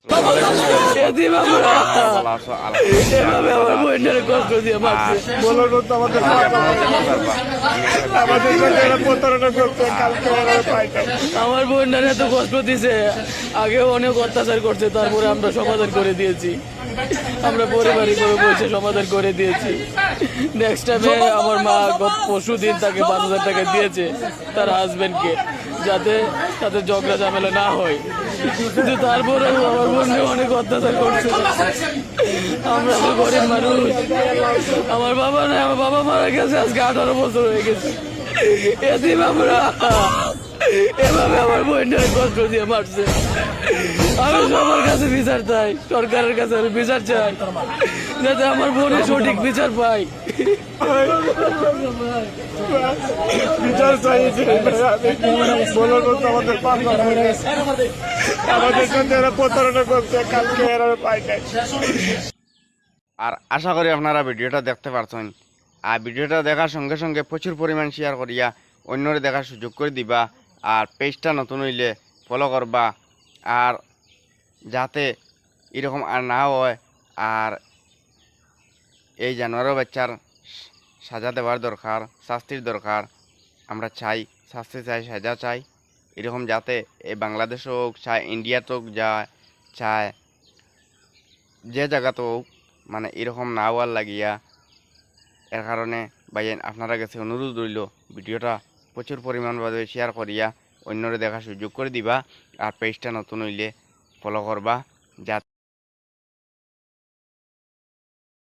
এদিন আমরা এভাবে আমার বোনের কষ্ট দিয়ে মারছে। বলার মতো আমাদের সাথে এরা প্রতারণা করছে, কালকে ওরা পাইছে। আমার বোনরা এত কষ্ট দিছে, আগেও অনেক অত্যাচার করছে, তারপরে আমরা সমাধান করে দিয়েছি। আমরা পরিবারিক ভাবে বসে সমাধান করে দিয়েছি। নেক্সট টাইমে আমার মা গত পরশু দিন তাকে 5,000 টাকা দিয়েছে তার হাজবেন্ডকে, যাতে তাদের ঝগড়া ঝামেলা না হয়। কিন্তু তারপরেও আমার বোনকে অনেক অত্যাচার করছে। আমরা তো গরিব মানুষ। আমার বাবা নাই, আমার বাবা মারা গেছে আজকে 18 বছর হয়ে গেছে। এদিন আমরা এভাবে আমার বোনটাকে কষ্ট দিয়ে মারছে। আমি সবার কাছে বিচার চাই, সরকারের কাছে আমি বিচার চাই, যাতে আমার বোনের সঠিক বিচার পাই। বিচার চাইছে, বলার মতো আমাদের আমাদের সাথে এরা প্রতারণা করছে, কালকে এরা পাইছে। আর আশা করি আপনারা ভিডিওটা দেখতে পারছেন। আর ভিডিওটা দেখার সঙ্গে সঙ্গে প্রচুর পরিমাণ শেয়ার করিয়া অন্যরে দেখার সুযোগ করে দিবা। আর পেজটা নতুন হইলে ফলো করবা, আর যাতে এরকম আর না হয়। আর এই জানোয়ারের বাচ্চার সাজা দেওয়ার দরকার, শাস্তির দরকার। আমরা চাই শাস্তি চাই, সাজা চাই, এরকম যাতে এই বাংলাদেশ হোক, চাই ইন্ডিয়াতে হোক, চায় যে জায়গাতে হোক, মানে এরকম না হওয়ার লাগিয়া। এর কারণে ভাইয়েন আপনারা কাছে অনুরোধ রইল, ভিডিওটা প্রচুর পরিমাণভাবে শেয়ার করিয়া অন্যরে দেখার সুযোগ করে দিবা। আর পেজটা নতুন হইলে ফলো করবা, যাতে